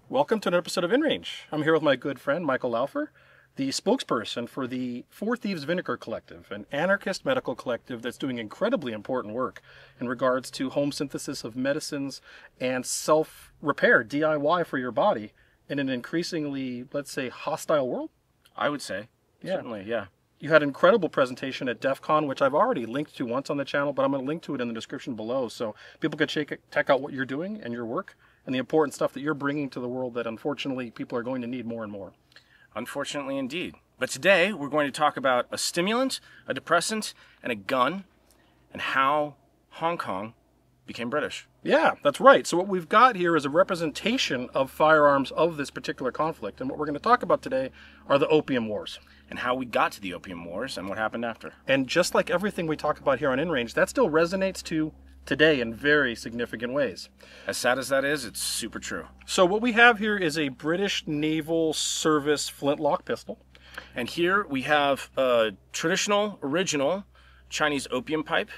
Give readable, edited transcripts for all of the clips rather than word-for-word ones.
Welcome to an episode of InRange. I'm here with my good friend Mixæl Laufer, the spokesperson for the Four Thieves Vinegar Collective, an anarchist medical collective that's doing incredibly important work in regards to home synthesis of medicines and self-repair, DIY for your body in an increasingly, let's say, hostile world. I would say. Yeah. Certainly, yeah. You had an incredible presentation at DEF CON, which I've already linked to once on the channel, but I'm going to link to it in the description below so people can check out what you're doing and your work and the important stuff that you're bringing to the world that unfortunately people are going to need more and more. Unfortunately indeed. But today we're going to talk about a stimulant, a depressant, and a gun, and how Hong Kong became British. Yeah, that's right. So what we've got here is a representation of firearms of this particular conflict. And what we're going to talk about today are the Opium Wars. And how we got to the Opium Wars and what happened after. And just like everything we talk about here on InRange, that still resonates to today in very significant ways. As sad as that is, it's super true. So what we have here is a British Naval Service flintlock pistol. And here we have a traditional, original Chinese opium pipe.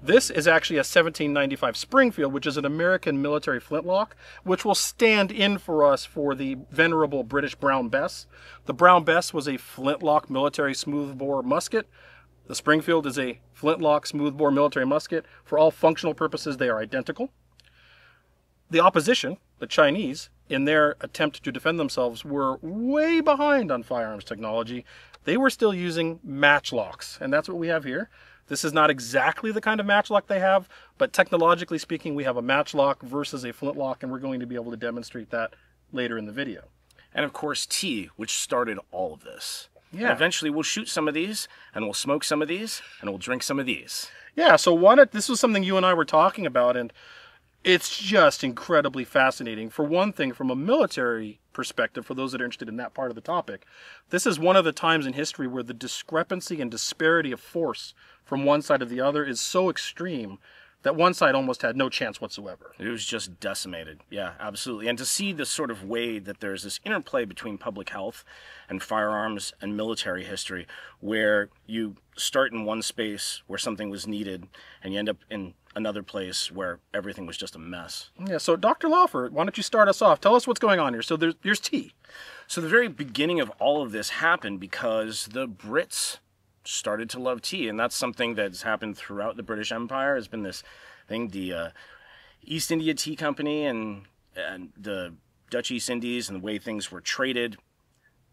This is actually a 1795 Springfield, which is an American military flintlock, which will stand in for us for the venerable British Brown Bess. The Brown Bess was a flintlock military smoothbore musket. The Springfield is a flintlock smoothbore military musket. For all functional purposes, they are identical. The opposition, the Chinese, in their attempt to defend themselves, were way behind on firearms technology. They were still using matchlocks, and that's what we have here. This is not exactly the kind of matchlock they have, but technologically speaking, we have a matchlock versus a flintlock, and we're going to be able to demonstrate that later in the video. And of course tea, which started all of this. Yeah. And eventually we'll shoot some of these, and we'll smoke some of these, and we'll drink some of these. Yeah, so this was something you and I were talking about, and it's just incredibly fascinating. For one thing, from a military perspective, for those that are interested in that part of the topic, this is one of the times in history where the discrepancy and disparity of force from one side to the other is so extreme that one side almost had no chance whatsoever. It was just decimated. Yeah, absolutely. And to see the sort of way that there's this interplay between public health and firearms and military history, where you start in one space where something was needed and you end up in another place where everything was just a mess. Yeah, so Dr. Laufer, why don't you start us off? Tell us what's going on here. So there's tea. So the very beginning of all of this happened because the Brits started to love tea, and that's something that's happened throughout the British Empire. Has been this thing, the East India Tea Company and the Dutch East Indies, and the way things were traded.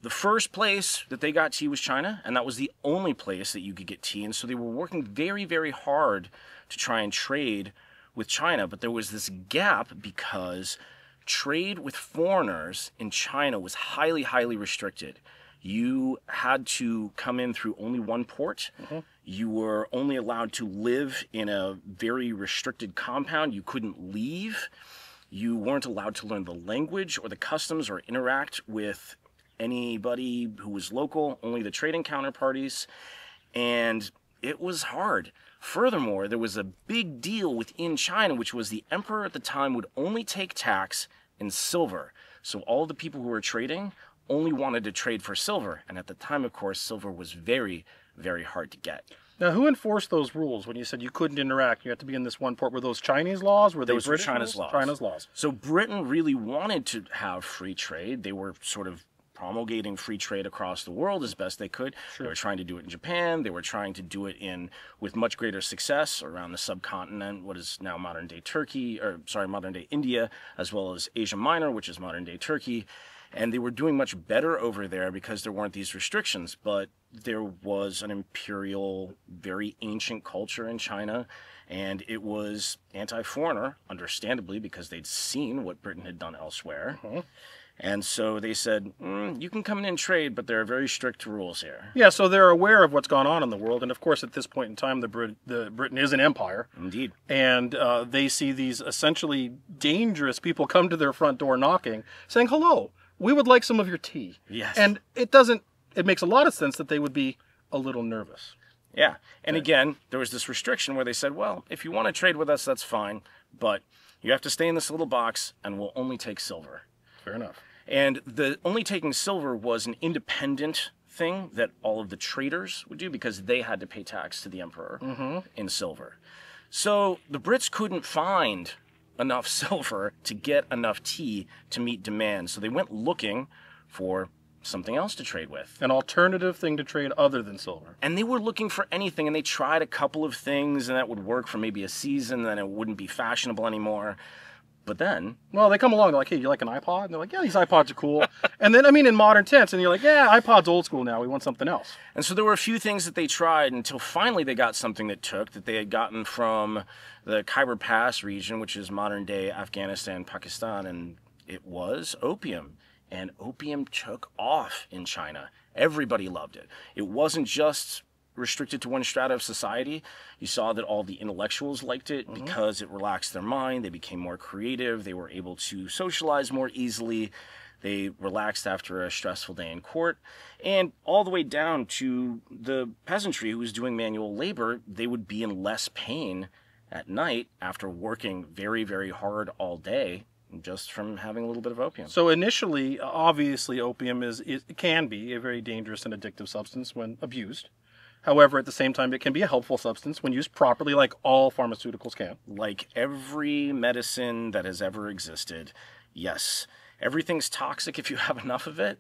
The first place that they got tea was China, and that was the only place that you could get tea, and so they were working very, very hard to try and trade with China, but there was this gap because trade with foreigners in China was highly, highly restricted. You had to come in through only one port. You were only allowed to live in a very restricted compound. You couldn't leave. You weren't allowed to learn the language or the customs or interact with anybody who was local, only the trading counterparties. And it was hard. Furthermore, there was a big deal within China, which was the emperor at the time would only take tax in silver. So all the people who were trading only wanted to trade for silver, and at the time, of course, silver was very, very hard to get. Now, who enforced those rules when you said you couldn't interact? You had to be in this one port. Were those Chinese laws? Were they Those were British China's rules? laws. China's laws. So Britain really wanted to have free trade. They were sort of promulgating free trade across the world as best they could. Sure. They were trying to do it in Japan. They were trying to do it with much greater success around the subcontinent, what is now modern-day Turkey, or sorry, modern-day India, as well as Asia Minor, which is modern-day Turkey. And they were doing much better over there because there weren't these restrictions. But there was an imperial, very ancient culture in China, and it was anti-foreigner, understandably, because they'd seen what Britain had done elsewhere. And so they said, you can come in and trade, but there are very strict rules here. Yeah, so they're aware of what's gone on in the world. And of course, at this point in time, Britain is an empire. Indeed. And they see these essentially dangerous people come to their front door knocking, saying, hello, we would like some of your tea. Yes. And it makes a lot of sense that they would be a little nervous. Yeah. And again, there was this restriction where they said, well, if you want to trade with us, that's fine. But you have to stay in this little box, and we'll only take silver. Fair enough. And the only taking silver was an independent thing that all of the traders would do because they had to pay tax to the emperor in silver. So the Brits couldn't find enough silver to get enough tea to meet demand. So they went looking for something else to trade with. An alternative thing to trade other than silver. And they were looking for anything, and they tried a couple of things, and that would work for maybe a season, then it wouldn't be fashionable anymore. But then... Well, they come along, they're like, hey, you like an iPod? And they're like, yeah, these iPods are cool. And then, I mean, in modern tense, and you're like, yeah, iPod's old school now, we want something else. And so there were a few things that they tried until finally they got something that took, that they had gotten from the Khyber Pass region, which is modern-day Afghanistan, Pakistan, and it was opium. And opium took off in China. Everybody loved it. It wasn't just restricted to one strata of society. You saw that all the intellectuals liked it because it relaxed their mind. They became more creative. They were able to socialize more easily. They relaxed after a stressful day in court. And all the way down to the peasantry who was doing manual labor, they would be in less pain at night after working very, very hard all day, just from having a little bit of opium. So initially, obviously, opium can be a very dangerous and addictive substance when abused. However, at the same time, it can be a helpful substance when used properly, like all pharmaceuticals can. Like every medicine that has ever existed, yes. Everything's toxic if you have enough of it,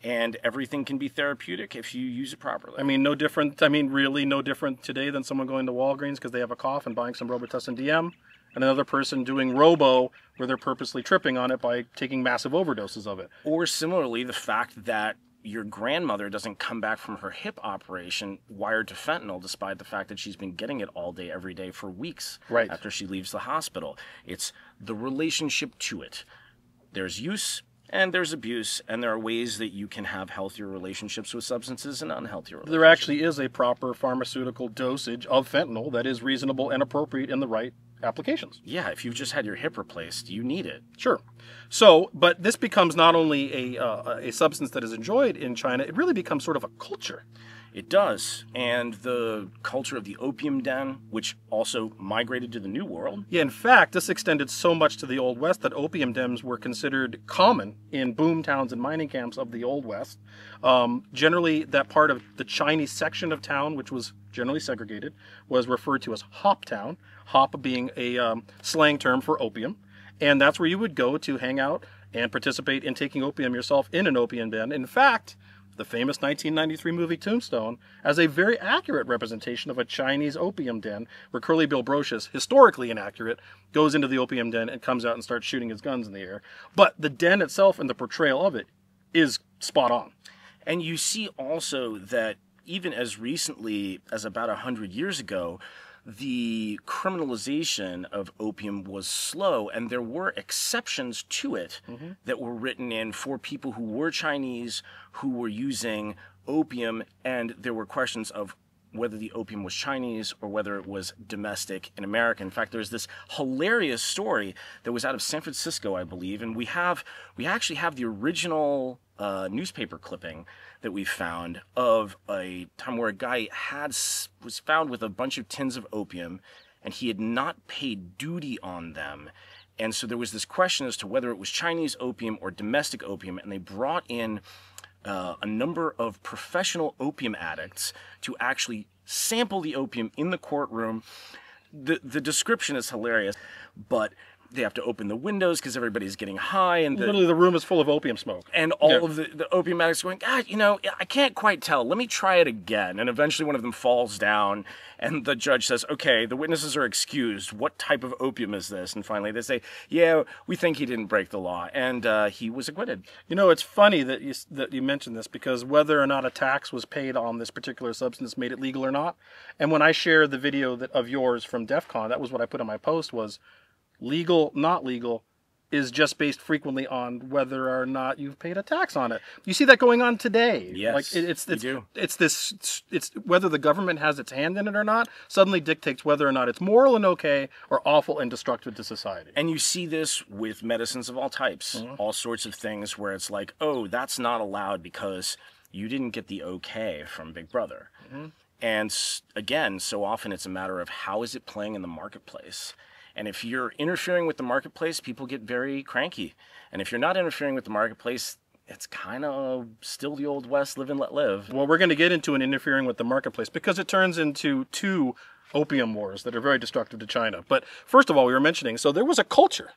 and everything can be therapeutic if you use it properly. I mean, really no different today than someone going to Walgreens because they have a cough and buying some Robitussin DM, and another person doing Robo where they're purposely tripping on it by taking massive overdoses of it. Or similarly, the fact that your grandmother doesn't come back from her hip operation wired to fentanyl, despite the fact that she's been getting it all day, every day for weeks after she leaves the hospital. It's the relationship to it. There's use and there's abuse, and there are ways that you can have healthier relationships with substances and unhealthier relationships. There actually is a proper pharmaceutical dosage of fentanyl that is reasonable and appropriate in the right applications. Yeah, if you've just had your hip replaced, you need it. Sure. So, but this becomes not only a substance that is enjoyed in China, it really becomes sort of a culture. It does. And the culture of the opium den, which also migrated to the New World. Yeah, in fact, this extended so much to the Old West that opium dens were considered common in boom towns and mining camps of the Old West. Generally, that part of the Chinese section of town, which was generally segregated, was referred to as hop town, hop being a slang term for opium. And that's where you would go to hang out and participate in taking opium yourself in an opium den. In fact, the famous 1993 movie Tombstone has a very accurate representation of a Chinese opium den where Curly Bill Brocious, historically inaccurate, goes into the opium den and comes out and starts shooting his guns in the air. But the den itself and the portrayal of it is spot on. And you see also that even as recently as about 100 years ago, the criminalization of opium was slow, and there were exceptions to it that were written in for people who were Chinese, who were using opium, and there were questions of whether the opium was Chinese or whether it was domestic in America. In fact, there's this hilarious story that was out of San Francisco, I believe, and we actually have the original newspaper clipping that we found of a time where a guy was found with a bunch of tins of opium, and he had not paid duty on them. And so there was this question as to whether it was Chinese opium or domestic opium, and they brought in a number of professional opium addicts to actually sample the opium in the courtroom. The description is hilarious, but they have to open the windows because everybody's getting high, and literally the room is full of opium smoke. And all of the opium addicts going, God, I can't quite tell. Let me try it again. And eventually one of them falls down, and the judge says, okay, the witnesses are excused. What type of opium is this? And finally they say, yeah, we think he didn't break the law, and he was acquitted. It's funny that you mentioned this, because whether or not a tax was paid on this particular substance made it legal or not. And when I shared the video of yours from DEF CON, that was what I put on my post was, legal, not legal, is just based frequently on whether or not you've paid a tax on it. You see that going on today. Yes, like it's whether the government has its hand in it or not suddenly dictates whether or not it's moral and okay or awful and destructive to society. And you see this with medicines of all types, all sorts of things where it's like, oh, that's not allowed because you didn't get the okay from Big Brother. And again, so often it's a matter of how is it playing in the marketplace. And if you're interfering with the marketplace, people get very cranky. And if you're not interfering with the marketplace, it's kind of still the Old West, live and let live. Well, we're going to get into an interfering with the marketplace because it turns into two Opium Wars that are very destructive to China. But first of all, we were mentioning, so there was a culture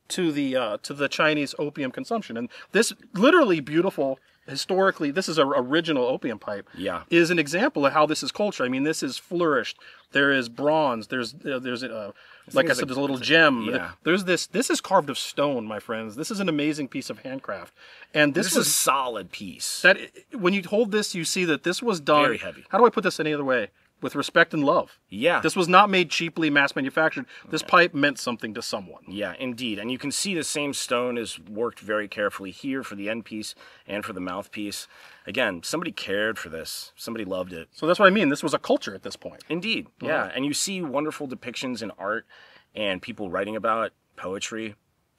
to the Chinese opium consumption, and this literally beautiful, historically, this is an original opium pipe. Yeah. Is an example of how this is culture. I mean, this is flourished. There is bronze. There's like I said, there's a little gem. Yeah. There's this. This is carved of stone, my friends. This is an amazing piece of handcraft, and this is a solid piece. That when you hold this, you see that this was done. Very heavy. How do I put this any other way? With respect and love. Yeah. This was not made cheaply, mass manufactured. This pipe meant something to someone. Yeah, indeed. And you can see the same stone is worked very carefully here for the end piece and for the mouthpiece. Again, somebody cared for this. Somebody loved it. So that's what I mean. This was a culture at this point. Indeed. Yeah. And you see wonderful depictions in art and people writing about it, poetry,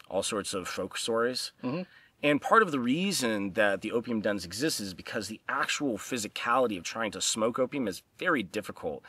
all sorts of folk stories. And part of the reason that the opium dens exist is because the actual physicality of trying to smoke opium is very difficult.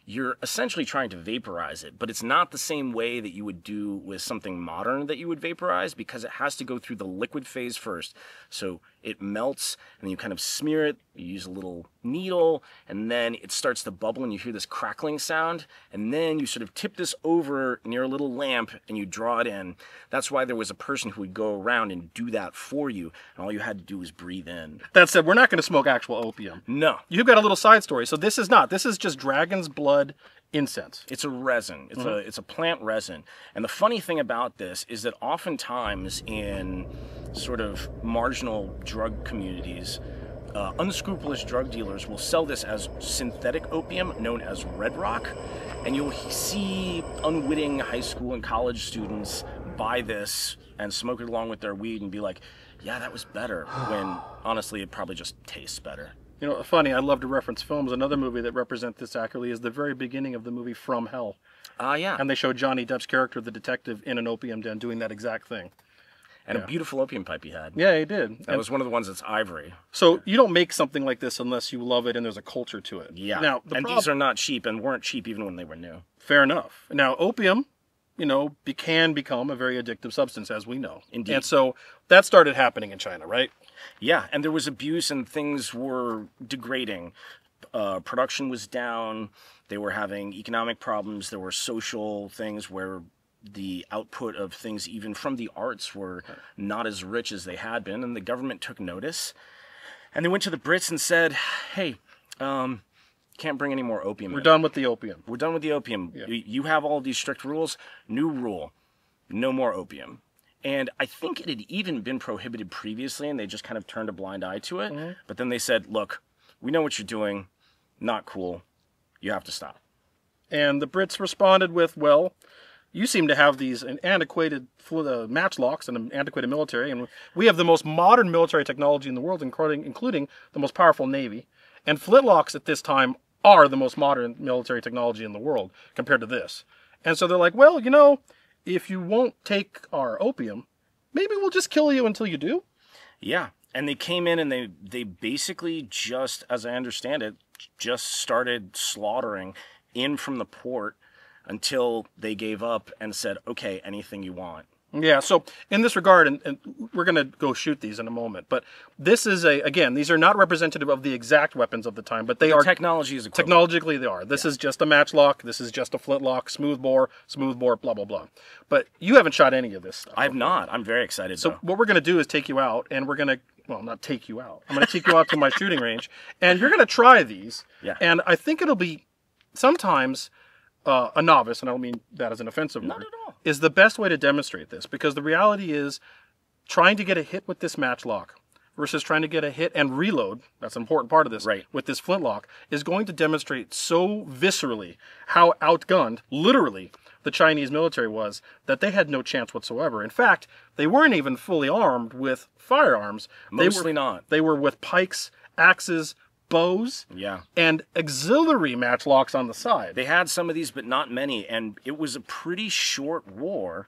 You're essentially trying to vaporize it, but it's not the same way that you would do with something modern that you would vaporize, because it has to go through the liquid phase first. So it melts, and then you kind of smear it, you use a little needle, and then it starts to bubble, and you hear this crackling sound, and then you sort of tip this over near a little lamp, and you draw it in. That's why there was a person who would go around and do that for you, and all you had to do was breathe in. That said, we're not going to smoke actual opium. No. You've got a little side story. So this is not. This is just dragon's blood incense. It's a resin. It's a plant resin. And the funny thing about this is that oftentimes in sort of marginal drug communities, unscrupulous drug dealers will sell this as synthetic opium known as red rock. And you'll see unwitting high school and college students buy this and smoke it along with their weed and be like, yeah, that was better, when honestly it probably just tastes better. You know, funny, I love to reference films. Another movie that represents this accurately is the very beginning of the movie From Hell. Yeah. And they show Johnny Depp's character, the detective, in an opium den doing that exact thing. And a beautiful opium pipe he had. Yeah, he did. That was one of the ones that's ivory. So you don't make something like this unless you love it and there's a culture to it. Yeah. Now, these are not cheap and weren't cheap even when they were new. Fair enough. Now, opium, you know, can become a very addictive substance, as we know. Indeed. And so that started happening in China, right? Yeah, and there was abuse and things were degrading. Production was down. They were having economic problems. There were social things where the output of things, even from the arts, were not as rich as they had been. And the government took notice. And they went to the Brits and said, hey, can't bring any more opium. We're done with the opium. We're done with the opium. Yeah. You have all these strict rules. New rule. No more opium. And I think it had even been prohibited previously, and they just kind of turned a blind eye to it. But then they said, look, we know what you're doing. Not cool. You have to stop. And the Brits responded with, well, you seem to have these antiquated matchlocks and an antiquated military, and we have the most modern military technology in the world, including the most powerful navy. And flintlocks at this time are the most modern military technology in the world compared to this. And so they're like, well, you know, if you won't take our opium, maybe we'll just kill you until you do. Yeah, and they came in and they basically just, as I understand it, just started slaughtering in from the port until they gave up and said, okay, anything you want. Yeah, so in this regard, and we're going to go shoot these in a moment, but this is again, these are not representative of the exact weapons of the time, but they are... Technology is equivalent. Technologically, they are. This is just a matchlock, this is just a flintlock, smooth bore, blah, blah, blah. But you haven't shot any of this stuff. I have not. I'm very excited, So what we're going to do is take you out, and we're going to, well, not take you out. I'm going to take you out to my shooting range, and you're going to try these. Yeah. And I think it'll be sometimes... a novice, and I don't mean that as an offensive Not word, at all. is the best way to demonstrate this, because the reality is trying to get a hit with this matchlock versus trying to get a hit and reload, that's an important part of this, right, with this flintlock, is going to demonstrate so viscerally how outgunned, literally, the Chinese military was, that they had no chance whatsoever. In fact, they weren't even fully armed with firearms. Mostly not. They were with pikes, axes, bows, yeah, and auxiliary matchlocks on the side. They had some of these, but not many, and it was a pretty short war,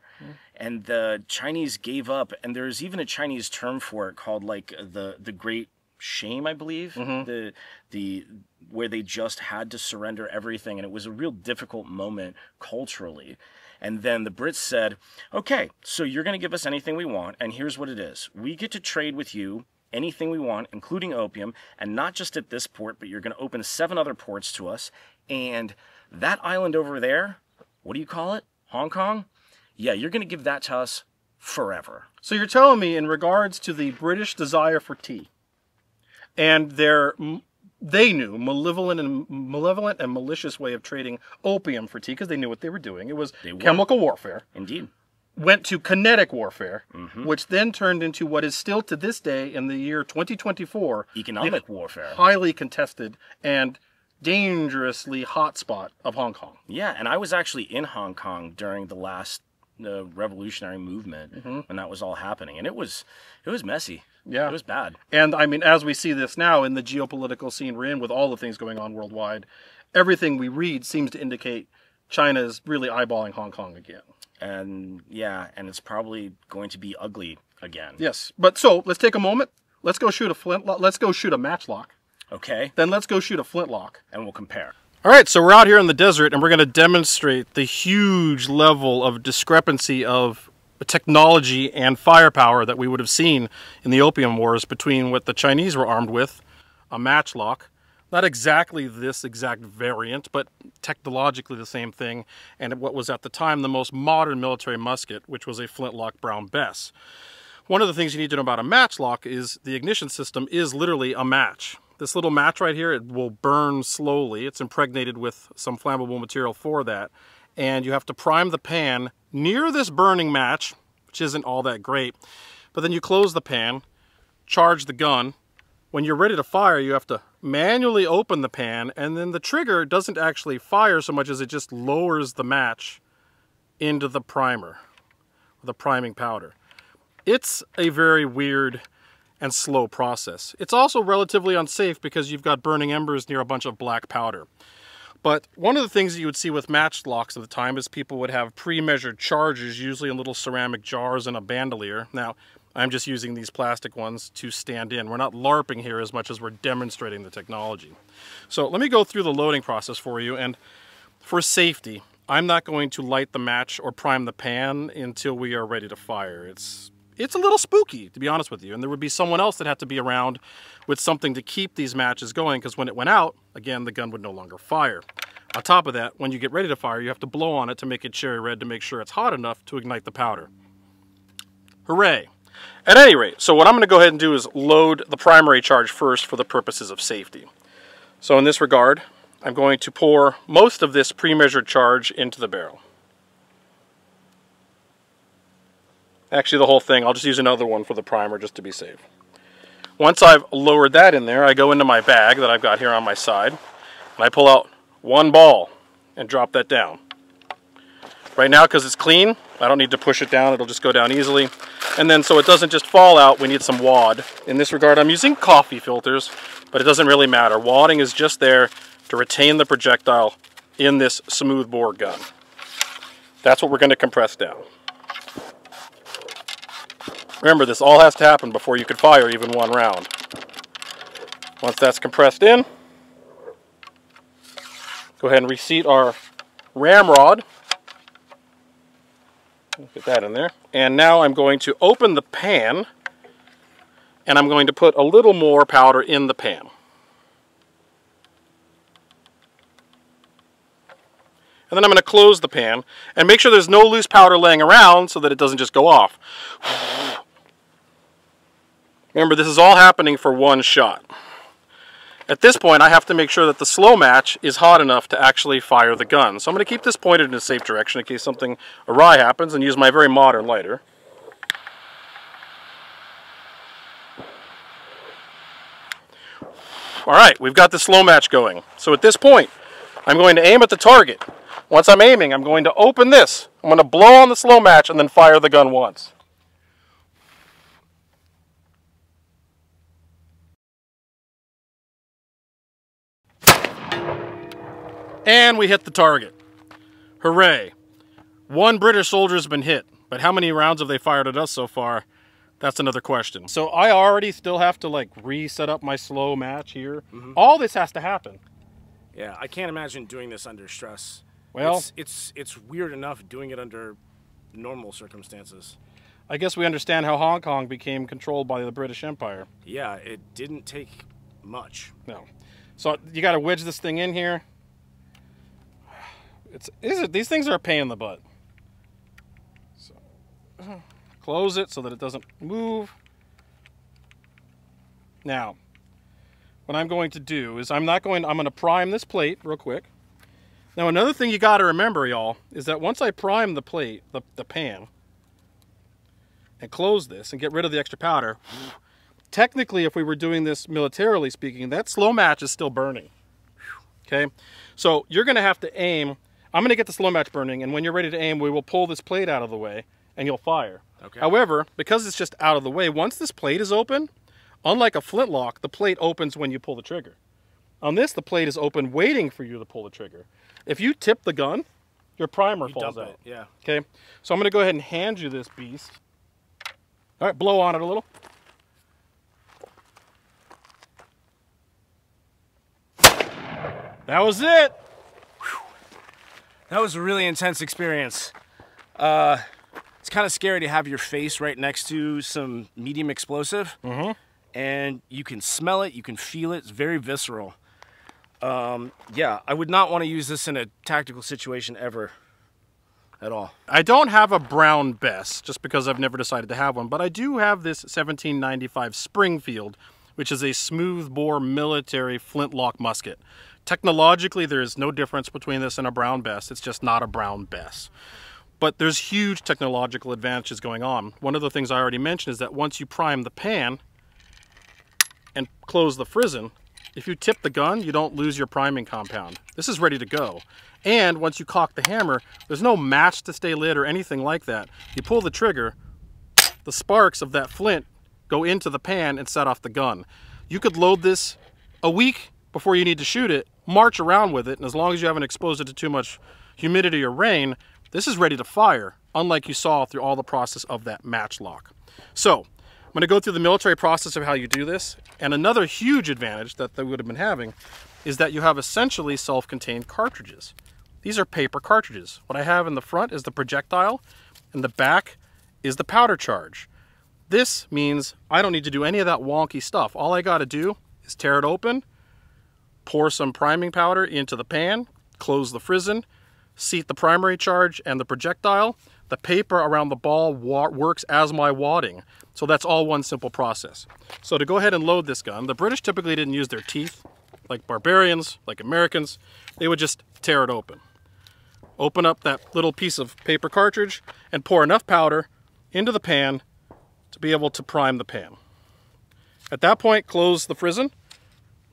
and the Chinese gave up, and there's even a Chinese term for it called, like, the Great Shame, I believe, the where they just had to surrender everything, and it was a real difficult moment culturally. And then the Brits said, okay, so you're going to give us anything we want, and here's what it is. We get to trade with you anything we want, including opium, and not just at this port, but you're going to open 7 other ports to us, and that island over there, what do you call it? Hong Kong? Yeah, you're going to give that to us forever. So you're telling me in regards to the British desire for tea and their, they knew, malevolent and malicious way of trading opium for tea, because they knew what they were doing. It was chemical warfare. Indeed. Went to kinetic warfare, which then turned into what is still to this day in the year 2024 economic warfare, highly contested and dangerously hot spot of Hong Kong. Yeah, and I was actually in Hong Kong during the last revolutionary movement when that was all happening, and it was messy. Yeah, it was bad. And I mean, as we see this now in the geopolitical scene we're in, with all the things going on worldwide, everything we read seems to indicate China is really eyeballing Hong Kong again. And yeah, and it's probably going to be ugly again. Yes, but so let's take a moment. Let's go shoot a flintlock. Let's go shoot a matchlock. Okay. Then let's go shoot a flintlock. And we'll compare. All right, so we're out here in the desert, and we're going to demonstrate the huge level of discrepancy of technology and firepower that we would have seen in the Opium Wars between what the Chinese were armed with, a matchlock. Not exactly this exact variant, but technologically the same thing, and what was at the time the most modern military musket, which was a flintlock Brown Bess. One of the things you need to know about a matchlock is the ignition system is literally a match. This little match right here, it will burn slowly. It's impregnated with some flammable material for that, and you have to prime the pan near this burning match, which isn't all that great, but then you close the pan, charge the gun. When you're ready to fire, you have to manually open the pan, and then the trigger doesn't actually fire so much as it just lowers the match into the primer, the priming powder. It's a very weird and slow process. It's also relatively unsafe because you've got burning embers near a bunch of black powder. But one of the things that you would see with matchlocks at the time is people would have pre-measured charges, usually in little ceramic jars and a bandolier. Now, I'm just using these plastic ones to stand in. We're not LARPing here as much as we're demonstrating the technology. So let me go through the loading process for you, and for safety, I'm not going to light the match or prime the pan until we are ready to fire. It's a little spooky, to be honest with you, and there would be someone else that had to be around with something to keep these matches going, because when it went out, again, the gun would no longer fire. On top of that, when you get ready to fire, you have to blow on it to make it cherry red to make sure it's hot enough to ignite the powder. Hooray! At any rate, so what I'm going to go ahead and do is load the primary charge first for the purposes of safety. So in this regard, I'm going to pour most of this pre-measured charge into the barrel. Actually, the whole thing. I'll just use another one for the primer just to be safe. Once I've lowered that in there, I go into my bag that I've got here on my side, and I pull out one ball and drop that down. Right now, because it's clean, I don't need to push it down. It'll just go down easily. And then so it doesn't just fall out, we need some wad. In this regard, I'm using coffee filters, but it doesn't really matter. Wadding is just there to retain the projectile in this smooth bore gun. That's what we're going to compress down. Remember, this all has to happen before you could fire even one round. Once that's compressed in, go ahead and reseat our ramrod. Get that in there. And now I'm going to open the pan, and I'm going to put a little more powder in the pan. And then I'm going to close the pan and make sure there's no loose powder laying around so that it doesn't just go off. Remember, this is all happening for one shot. At this point, I have to make sure that the slow match is hot enough to actually fire the gun. So I'm going to keep this pointed in a safe direction in case something awry happens, and use my very modern lighter. Alright, we've got the slow match going. So at this point, I'm going to aim at the target. Once I'm aiming, I'm going to open this. I'm going to blow on the slow match and then fire the gun once. And we hit the target. Hooray. One British soldier has been hit, but how many rounds have they fired at us so far? That's another question. So I already still have to like reset up my slow match here. All this has to happen. Yeah, I can't imagine doing this under stress. Well, it's weird enough doing it under normal circumstances. I guess we understand how Hong Kong became controlled by the British Empire. Yeah, it didn't take much. No. So you got to wedge this thing in here. These things are a pain in the butt. So, close it so that it doesn't move. Now, what I'm going to do is I'm going to prime this plate real quick. Now, another thing you got to remember, y'all, is that once I prime the plate, the pan, and close this and get rid of the extra powder, technically, if we were doing this militarily speaking, that slow match is still burning. Okay? So you're going to have to aim. I'm going to get the slow match burning, and when you're ready to aim, we will pull this plate out of the way, and you'll fire. Okay. However, because it's just out of the way, once this plate is open, unlike a flintlock, the plate opens when you pull the trigger. On this, the plate is open waiting for you to pull the trigger. If you tip the gun, your primer falls out. Yeah. Okay? So I'm going to go ahead and hand you this beast. All right, blow on it a little. That was it. Whew. That was a really intense experience. It's kind of scary to have your face right next to some medium explosive. Mm-hmm. And you can smell it, you can feel it. It's very visceral. Yeah, I would not want to use this in a tactical situation ever. At all. I don't have a brown Bess, just because I've never decided to have one, but I do have this 1795 Springfield, which is a smooth bore military flintlock musket. Technologically, there is no difference between this and a brown Bess. It's just not a brown Bess. But there's huge technological advantages going on. One of the things I already mentioned is that once you prime the pan and close the frizzen, if you tip the gun, you don't lose your priming compound. This is ready to go. And once you cock the hammer, there's no match to stay lit or anything like that. You pull the trigger, the sparks of that flint go into the pan and set off the gun. You could load this a week before you need to shoot it, march around with it, and as long as you haven't exposed it to too much humidity or rain, this is ready to fire, unlike you saw through all the process of that matchlock. So, I'm going to go through the military process of how you do this, and another huge advantage that they would have been having is that you have essentially self-contained cartridges. These are paper cartridges. What I have in the front is the projectile, and the back is the powder charge. This means I don't need to do any of that wonky stuff. All I got to do is tear it open, pour some priming powder into the pan, close the frizzen, seat the primary charge and the projectile. The paper around the ball works as my wadding. So that's all one simple process. So to go ahead and load this gun, the British typically didn't use their teeth, like barbarians, like Americans. They would just tear it open. Open up that little piece of paper cartridge and pour enough powder into the pan to be able to prime the pan. At that point, close the frizzen,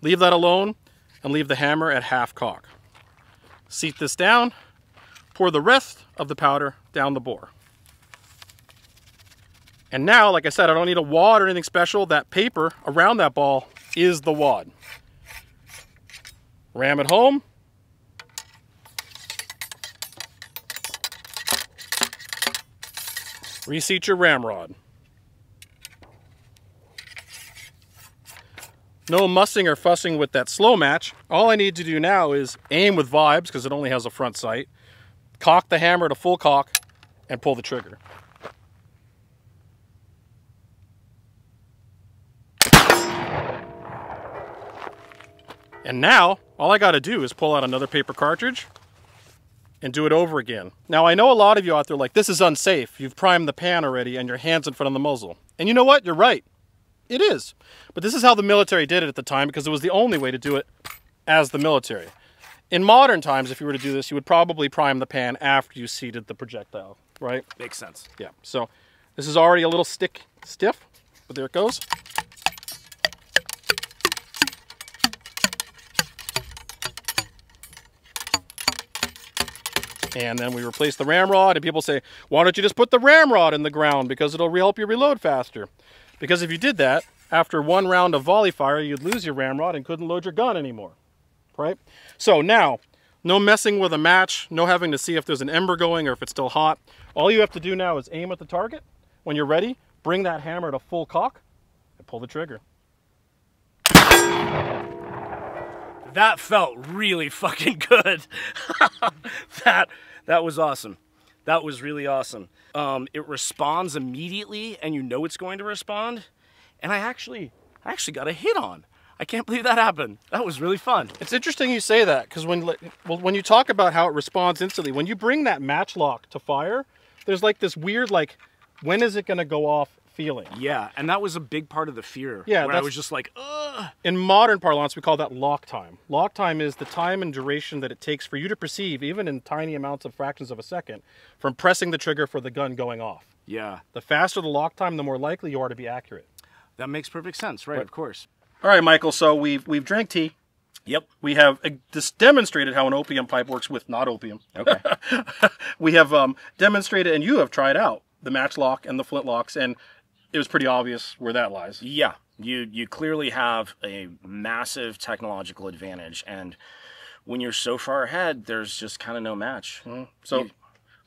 leave that alone, and leave the hammer at half cock. Seat this down, pour the rest of the powder down the bore. And now, like I said, I don't need a wad or anything special. That paper around that ball is the wad. Ram it home. Reseat your ramrod. No mussing or fussing with that slow match. All I need to do now is aim with vibes, because it only has a front sight, cock the hammer to full cock, and pull the trigger. And now, all I got to do is pull out another paper cartridge and do it over again. Now, I know a lot of you out there are like, this is unsafe. You've primed the pan already and your hand's in front of the muzzle. And you know what? You're right. It is. But this is how the military did it at the time, because it was the only way to do it as the military. In modern times, if you were to do this, you would probably prime the pan after you seated the projectile, right? Makes sense. Yeah. So this is already a little stiff, but there it goes. And then we replace the ramrod, and people say, why don't you just put the ramrod in the ground, because it'll help you reload faster. Because if you did that, after one round of volley fire, you'd lose your ramrod and couldn't load your gun anymore, right? So now, no messing with a match, no having to see if there's an ember going or if it's still hot. All you have to do now is aim at the target. When you're ready, bring that hammer to full cock and pull the trigger. That felt really fucking good. That was awesome. That was really awesome. It responds immediately, and you know it's going to respond. And I actually got a hit on. I can't believe that happened. That was really fun. It's interesting you say that, because when you talk about how it responds instantly, when you bring that matchlock to fire, there's like this weird, like, when is it going to go off feeling? Yeah, and that was a big part of the fear. Yeah, where I was just like, ugh. In modern parlance, we call that lock time. Lock time is the time and duration that it takes for you to perceive, even in tiny amounts of fractions of a second, from pressing the trigger for the gun going off. Yeah. The faster the lock time, the more likely you are to be accurate. That makes perfect sense, right? Of course. All right, Michael, so we've drank tea. Yep. We have just demonstrated how an opium pipe works with not opium. Okay. We have demonstrated, and you have tried out the matchlock and the flintlocks, and it was pretty obvious where that lies. Yeah. You clearly have a massive technological advantage, and when you're so far ahead, there's just kind of no match. So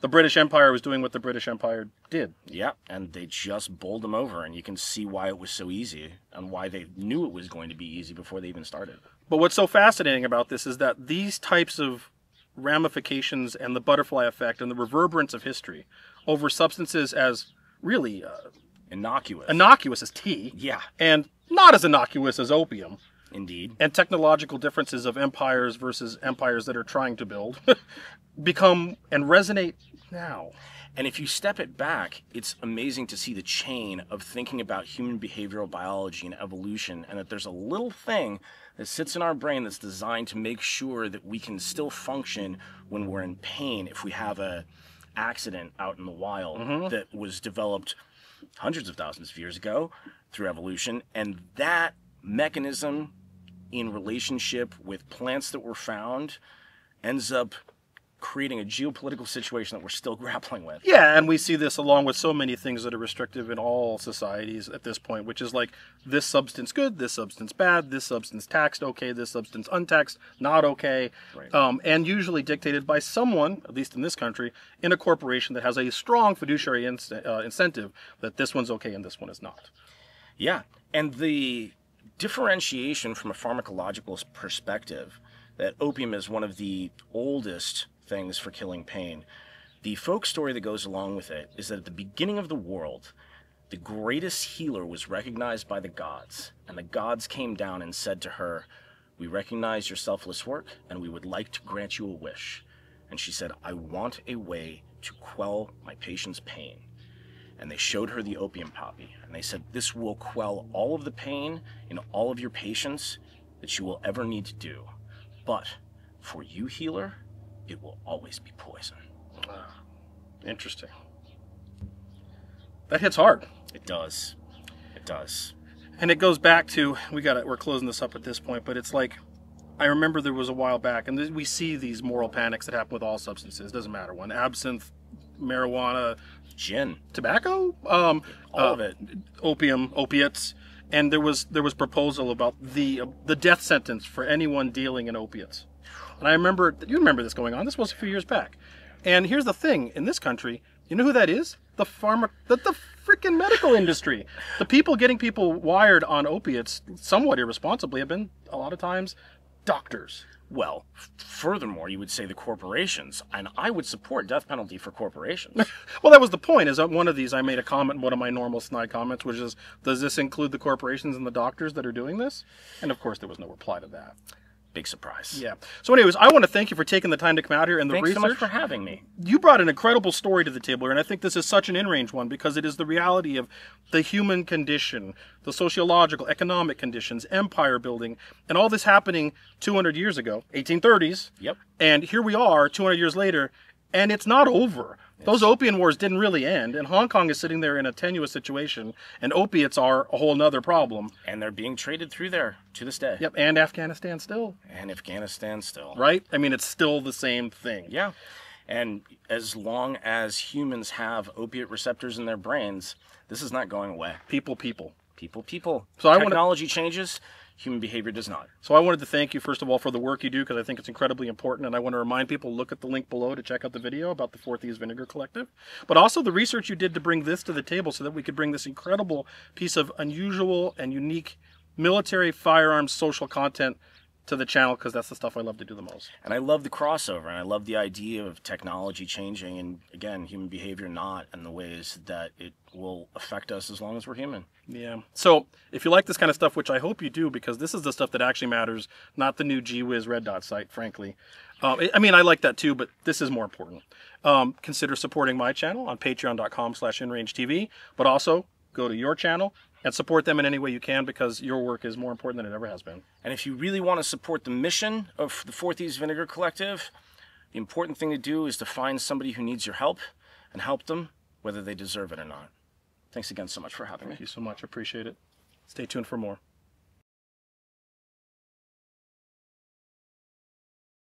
the British Empire was doing what the British Empire did. Yeah, and they just bowled them over, and you can see why it was so easy and why they knew it was going to be easy before they even started. But what's so fascinating about this is that these types of ramifications and the butterfly effect and the reverberance of history over substances as really innocuous as tea, yeah, and not as innocuous as opium, indeed, and technological differences of empires versus empires that are trying to build become and resonate now. And if you step it back, it's amazing to see the chain of thinking about human behavioral biology and evolution, and that there's a little thing that sits in our brain that's designed to make sure that we can still function when we're in pain if we have a accident out in the wild that was developed hundreds of thousands of years ago through evolution. And that mechanism in relationship with plants that were found ends up creating a geopolitical situation that we're still grappling with. Yeah, and we see this along with so many things that are restrictive in all societies at this point, which is like this substance good, this substance bad, this substance taxed okay, this substance untaxed not okay, Right. And usually dictated by someone, at least in this country, in a corporation that has a strong fiduciary incentive that this one's okay and this one is not. Yeah, and the differentiation from a pharmacological perspective, that opium is one of the oldest things for killing pain. The folk story that goes along with it is that at the beginning of the world, the greatest healer was recognized by the gods, and the gods came down and said to her, "We recognize your selfless work, and we would like to grant you a wish." And she said, "I want a way to quell my patient's pain." And they showed her the opium poppy, and they said, "This will quell all of the pain in all of your patients that you will ever need to do. But for you, healer, it will always be poison." Interesting. That hits hard. It does. It does. And it goes back to, we're closing this up at this point, but it's like, I remember there was a while back, and we see these moral panics that happen with all substances. Doesn't matter when. Absinthe, marijuana, Gin. tobacco, All of it. opium, opiates, and there was proposal about the death sentence for anyone dealing in opiates. And I remember, you remember this going on. This was a few years back. And here's the thing, in this country, you know who that is? The freaking medical industry. The people getting people wired on opiates somewhat irresponsibly have been, a lot of times, doctors. Well, furthermore, you would say the corporations, and I would support death penalty for corporations. Well, that was the point, is that one of these, I made a comment, one of my normal snide comments, which is, does this include the corporations and the doctors that are doing this? And of course, there was no reply to that. Big surprise. Yeah. So anyways, I want to thank you for taking the time to come out here and the Thanks research. so much for having me. You brought an incredible story to the table here, and I think this is such an InRange one because it is the reality of the human condition, the sociological, economic conditions, empire building, and all this happening 200 years ago, 1830s. Yep. And here we are 200 years later, and it's not over. Those Opium Wars didn't really end, and Hong Kong is sitting there in a tenuous situation, and opiates are a whole nother problem. And they're being traded through there to this day. Yep, and Afghanistan still. And Afghanistan still. Right? I mean, it's still the same thing. Yeah. And as long as humans have opiate receptors in their brains, this is not going away. People. People. So Technology changes, human behavior does not. So I wanted to thank you, first of all, for the work you do, because I think it's incredibly important, and I want to remind people, look at the link below to check out the video about the Four Thieves Vinegar Collective, but also the research you did to bring this to the table so that we could bring this incredible piece of unusual and unique military firearms social content to the channel because that's the stuff I love to do the most. And I love the crossover, and I love the idea of technology changing, and again, human behavior not, in the ways that it will affect us as long as we're human. Yeah. So if you like this kind of stuff, which I hope you do, because this is the stuff that actually matters, not the new GWiz Red Dot site, frankly. I mean, I like that too, but this is more important. Consider supporting my channel on patreon.com/InRangeTV, but also go to your channel and support them in any way you can, because your work is more important than it ever has been. And if you really want to support the mission of the Four Thieves Vinegar Collective, the important thing to do is to find somebody who needs your help and help them, whether they deserve it or not. Thanks again so much for having me. Thank you so much. Appreciate it. Stay tuned for more.